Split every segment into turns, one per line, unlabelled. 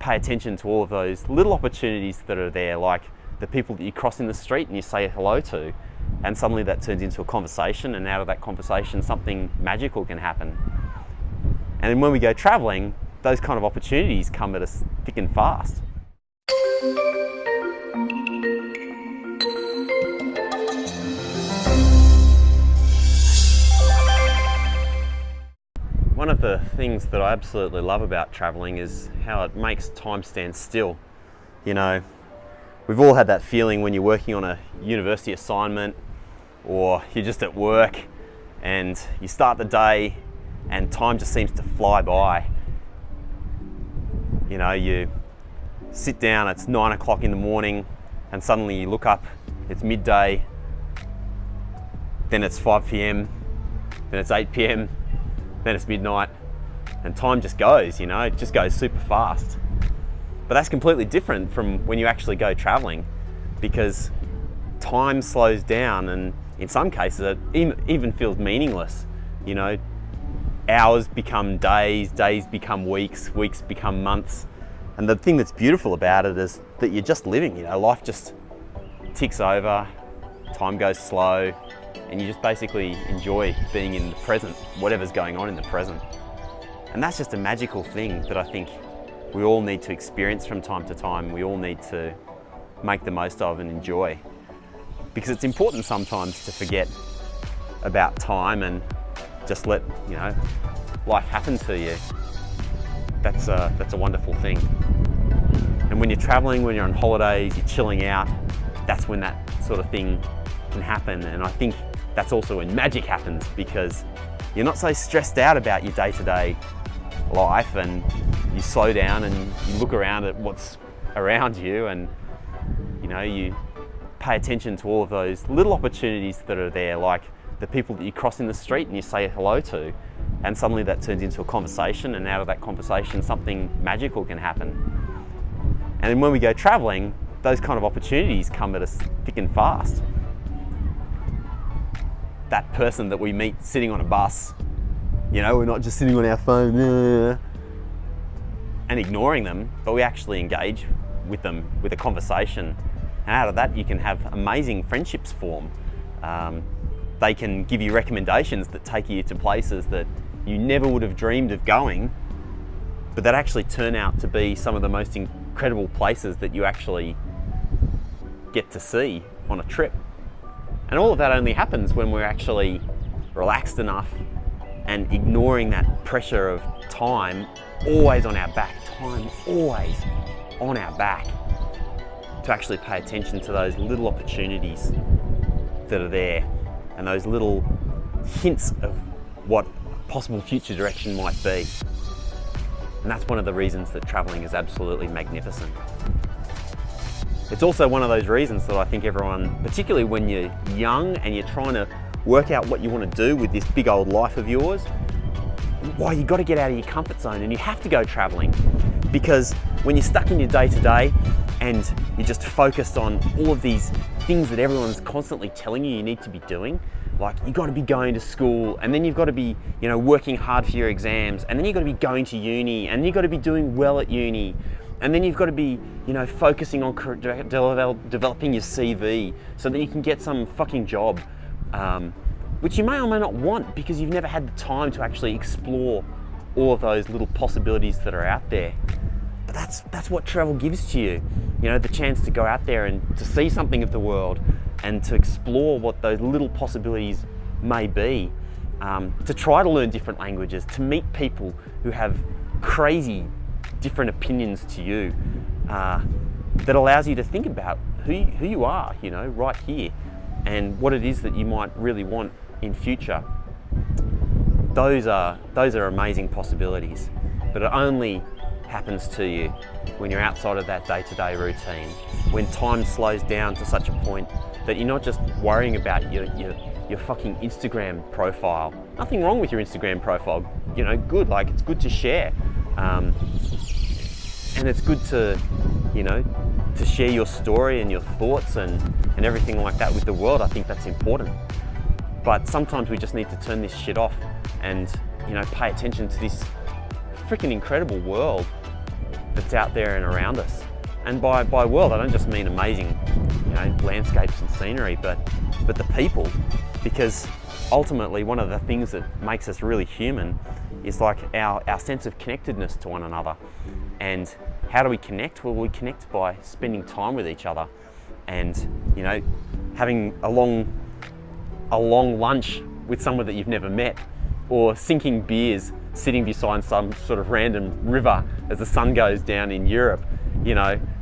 pay attention to all of those little opportunities that are there, like the people that you cross in the street and you say hello to, and suddenly that turns into a conversation, and out of that conversation something magical can happen. And then when we go traveling, those kind of opportunities come at us thick and fast. One of the things that I absolutely love about traveling is how it makes time stand still. You know, we've all had that feeling when you're working on a university assignment, or you're just at work and you start the day and time just seems to fly by. You know, you sit down, it's 9 o'clock in the morning, and suddenly you look up, it's midday, then it's 5 p.m, then it's 8 p.m, then it's midnight, and time just goes, you know, it just goes super fast. But that's completely different from when you actually go traveling, because time slows down, and in some cases it even feels meaningless. You know, hours become days, days become weeks, weeks become months. And the thing that's beautiful about it is that you're just living, you know, life just ticks over, time goes slow, and you just basically enjoy being in the present, whatever's going on in the present. And that's just a magical thing that I think we all need to experience from time to time. We all need to make the most of and enjoy. Because it's important sometimes to forget about time and just let, you know, life happen to you. That's a wonderful thing. And when you're traveling, when you're on holidays, you're chilling out, that's when that sort of thing can happen. And I think that's also when magic happens, because you're not so stressed out about your day-to-day life, and you slow down and you look around at what's around you, and you know, you pay attention to all of those little opportunities that are there, like the people that you cross in the street and you say hello to, and suddenly that turns into a conversation, and out of that conversation something magical can happen. And then when we go traveling, those kind of opportunities come at us thick and fast. That person that we meet sitting on a bus, you know, we're not just sitting on our phone and ignoring them, but we actually engage with them with a conversation. And out of that you can have amazing friendships form. They can give you recommendations that take you to places that you never would have dreamed of going, but that actually turn out to be some of the most incredible places that you actually get to see on a trip. And all of that only happens when we're actually relaxed enough and ignoring that pressure of time always on our back, time always on our back, to actually pay attention to those little opportunities that are there, and those little hints of what possible future direction might be. And that's one of the reasons that traveling is absolutely magnificent. It's also one of those reasons that I think everyone, particularly when you're young and you're trying to work out what you want to do with this big old life of yours, why you've got to get out of your comfort zone, and you have to go traveling. Because when you're stuck in your day-to-day and you're just focused on all of these things that everyone's constantly telling you need to be doing, like you've got to be going to school, and then you've got to be, you know, working hard for your exams, and then you've got to be going to uni, and you've got to be doing well at uni, and then you've got to be, you know, focusing on developing your CV so that you can get some fucking job, which you may or may not want because you've never had the time to actually explore all of those little possibilities that are out there. But that's what travel gives to you. You know, the chance to go out there and to see something of the world and to explore what those little possibilities may be, to try to learn different languages, to meet people who have crazy different opinions to you, that allows you to think about who you are, you know, right here, and what it is that you might really want in future. Those are amazing possibilities, but it only happens to you when you're outside of that day-to-day routine, when time slows down to such a point that you're not just worrying about your fucking Instagram profile. Nothing wrong with your Instagram profile, you know, good, like it's good to share. And it's good to, you know, to share your story and your thoughts and everything like that with the world. I think that's important. But sometimes we just need to turn this shit off and, you know, pay attention to this freaking incredible world that's out there and around us. And by world, I don't just mean amazing, landscapes and scenery, but the people, because ultimately one of the things that makes us really human is like our sense of connectedness to one another. And how do we connect? Well, we connect by spending time with each other, and having a long lunch with someone that you've never met, or sinking beers sitting beside some sort of random river as the sun goes down in Europe.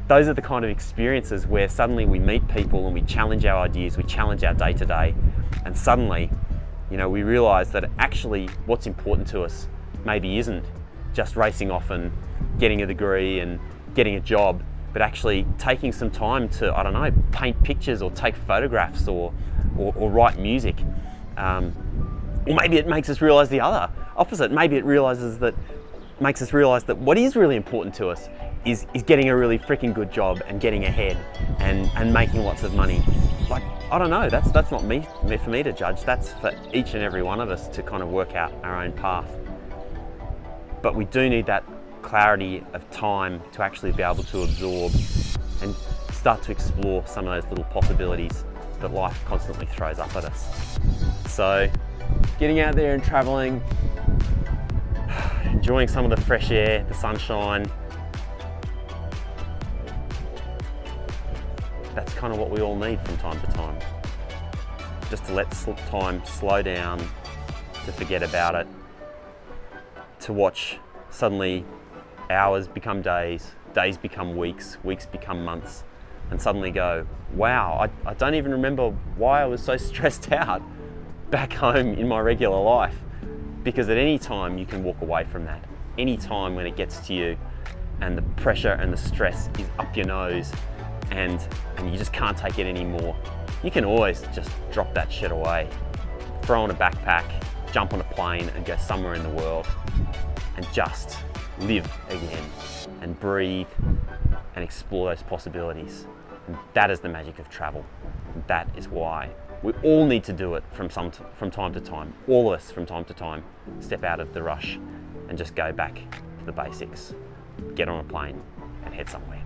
Those are the kind of experiences where suddenly we meet people and we challenge our ideas, we challenge our day-to-day, and suddenly, we realise that actually what's important to us maybe isn't just racing off and getting a degree and getting a job, but actually taking some time to, I don't know, paint pictures or take photographs or write music. Or maybe it makes us realise the other opposite. Maybe it makes us realise that what is really important to us is getting a really freaking good job and getting ahead and making lots of money. Like, I don't know, that's not for me to judge. That's for each and every one of us to kind of work out our own path. But we do need that clarity of time to actually be able to absorb and start to explore some of those little possibilities that life constantly throws up at us. So, getting out there and traveling, enjoying some of the fresh air, the sunshine, that's kind of what we all need from time to time. Just to let time slow down, to forget about it, to watch suddenly hours become days, days become weeks, weeks become months, and suddenly go, wow, I don't even remember why I was so stressed out back home in my regular life. Because at any time you can walk away from that. Any time when it gets to you and the pressure and the stress is up your nose and you just can't take it anymore, you can always just drop that shit away, throw on a backpack, jump on a plane and go somewhere in the world and just live again and breathe and explore those possibilities. And that is the magic of travel. And that is why we all need to do it from time to time. All of us from time to time step out of the rush and just go back to the basics, get on a plane and head somewhere.